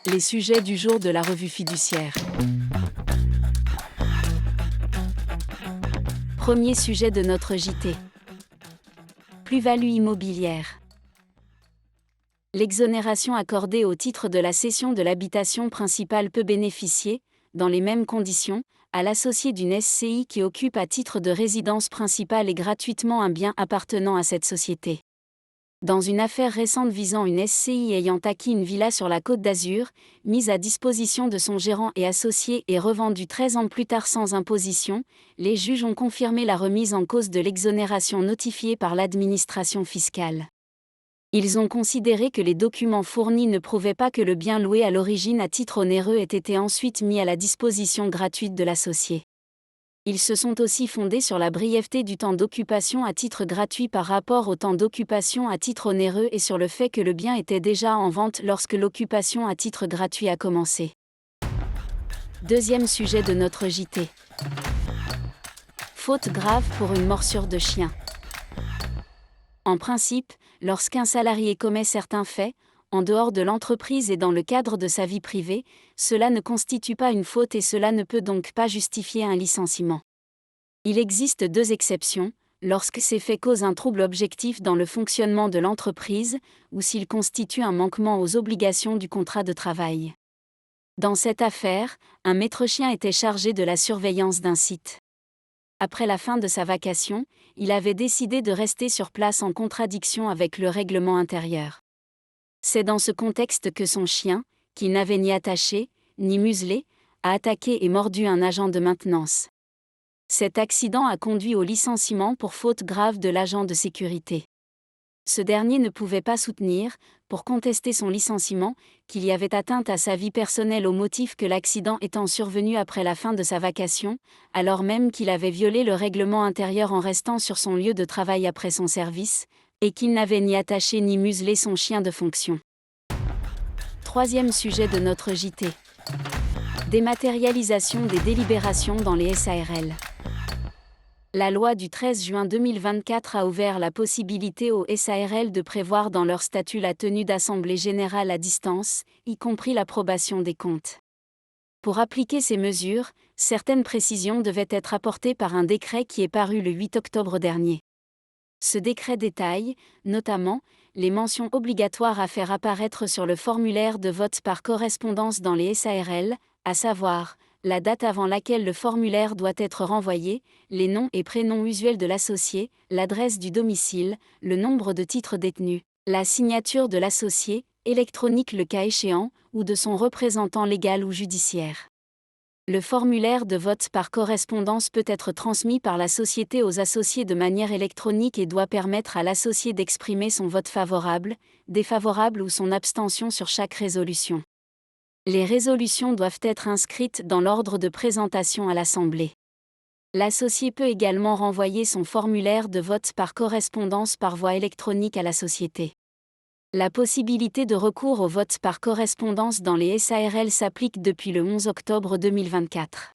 Les sujets du jour de la revue fiduciaire. Premier sujet de notre JT. Plus-value immobilière. L'exonération accordée au titre de la cession de l'habitation principale peut bénéficier, dans les mêmes conditions, à l'associé d'une SCI qui occupe à titre de résidence principale et gratuitement un bien appartenant à cette société. Dans une affaire récente visant une SCI ayant acquis une villa sur la Côte d'Azur, mise à disposition de son gérant et associé et revendue 13 ans plus tard sans imposition, les juges ont confirmé la remise en cause de l'exonération notifiée par l'administration fiscale. Ils ont considéré que les documents fournis ne prouvaient pas que le bien loué à l'origine à titre onéreux ait été ensuite mis à la disposition gratuite de l'associé. Ils se sont aussi fondés sur la brièveté du temps d'occupation à titre gratuit par rapport au temps d'occupation à titre onéreux et sur le fait que le bien était déjà en vente lorsque l'occupation à titre gratuit a commencé. Deuxième sujet de notre JT. Faute grave pour une morsure de chien. En principe, lorsqu'un salarié commet certains faits, en dehors de l'entreprise et dans le cadre de sa vie privée, cela ne constitue pas une faute et cela ne peut donc pas justifier un licenciement. Il existe deux exceptions, lorsque ces faits causent un trouble objectif dans le fonctionnement de l'entreprise, ou s'ils constituent un manquement aux obligations du contrat de travail. Dans cette affaire, un maître-chien était chargé de la surveillance d'un site. Après la fin de sa vacation, il avait décidé de rester sur place en contradiction avec le règlement intérieur. C'est dans ce contexte que son chien, qu'il n'avait ni attaché, ni muselé, a attaqué et mordu un agent de maintenance. Cet accident a conduit au licenciement pour faute grave de l'agent de sécurité. Ce dernier ne pouvait pas soutenir, pour contester son licenciement, qu'il y avait atteinte à sa vie personnelle au motif que l'accident étant survenu après la fin de sa vacation, alors même qu'il avait violé le règlement intérieur en restant sur son lieu de travail après son service, et qu'il n'avait ni attaché ni muselé son chien de fonction. Troisième sujet de notre JT. Dématérialisation des délibérations dans les SARL. La loi du 13 juin 2024 a ouvert la possibilité aux SARL de prévoir dans leur statut la tenue d'assemblées générales à distance, y compris l'approbation des comptes. Pour appliquer ces mesures, certaines précisions devaient être apportées par un décret qui est paru le 8 octobre dernier. Ce décret détaille, notamment, les mentions obligatoires à faire apparaître sur le formulaire de vote par correspondance dans les SARL, à savoir, la date avant laquelle le formulaire doit être renvoyé, les noms et prénoms usuels de l'associé, l'adresse du domicile, le nombre de titres détenus, la signature de l'associé, électronique le cas échéant, ou de son représentant légal ou judiciaire. Le formulaire de vote par correspondance peut être transmis par la société aux associés de manière électronique et doit permettre à l'associé d'exprimer son vote favorable, défavorable ou son abstention sur chaque résolution. Les résolutions doivent être inscrites dans l'ordre de présentation à l'Assemblée. L'associé peut également renvoyer son formulaire de vote par correspondance par voie électronique à la société. La possibilité de recours au vote par correspondance dans les SARL s'applique depuis le 11 octobre 2024.